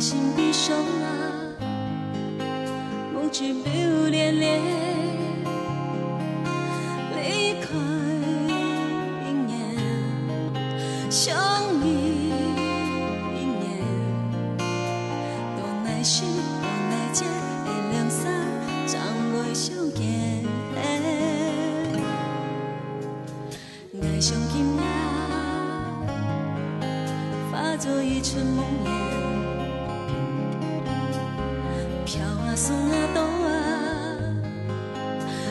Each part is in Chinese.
心悲伤啊，无知留恋恋，离开一年，相遇一年，多耐心，多耐情的两三怎袂相见？爱上今夜，化作一场梦魇。 飘啊送啊走啊，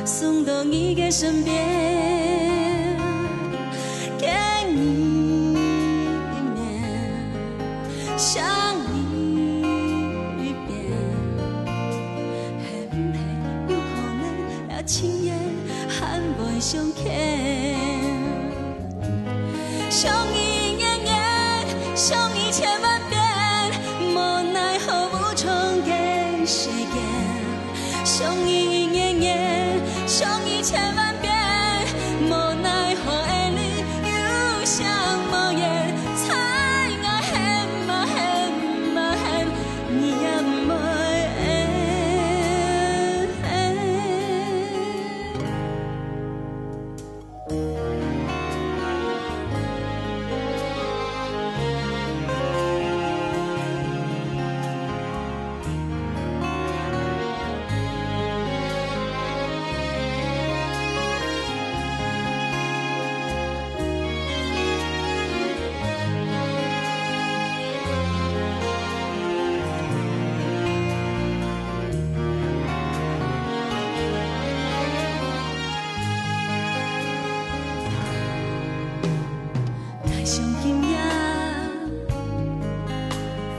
送到你的身边，见你一面，想你一遍，会不会有可能也亲眼还袂相见？相依年年，相依千万遍，无奈何无从给。 谁言？相依一年年，相依千万遍，无奈何的你有啥无言？猜我恨嘛恨嘛恨，你也袂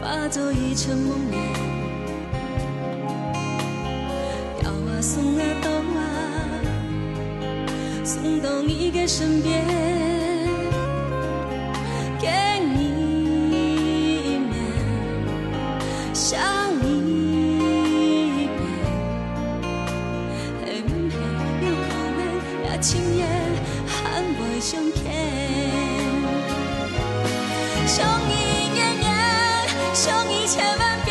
化作一场梦魇，飘啊送啊走啊，送到你的身边，给你一面，想你一遍，会不会有可能也亲眼还袂相见？相依年年。 相依千万遍，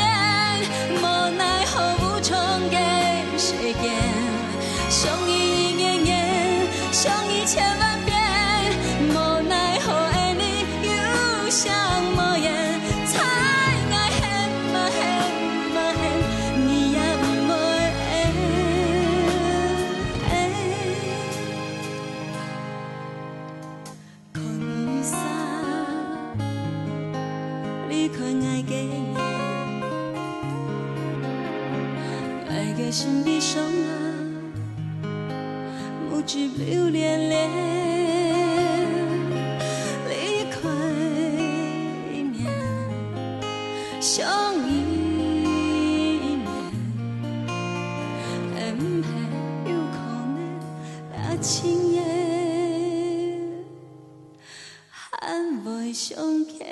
无奈何无从给谁言？相依一年年，相依千万遍，无奈何的你有啥无言？猜我恨嘛恨嘛恨，你也袂可你散，离开爱的。 爱的心悲伤啊，无知留恋恋，离开一年，相依一年，会不会有可能也亲眼还袂相见？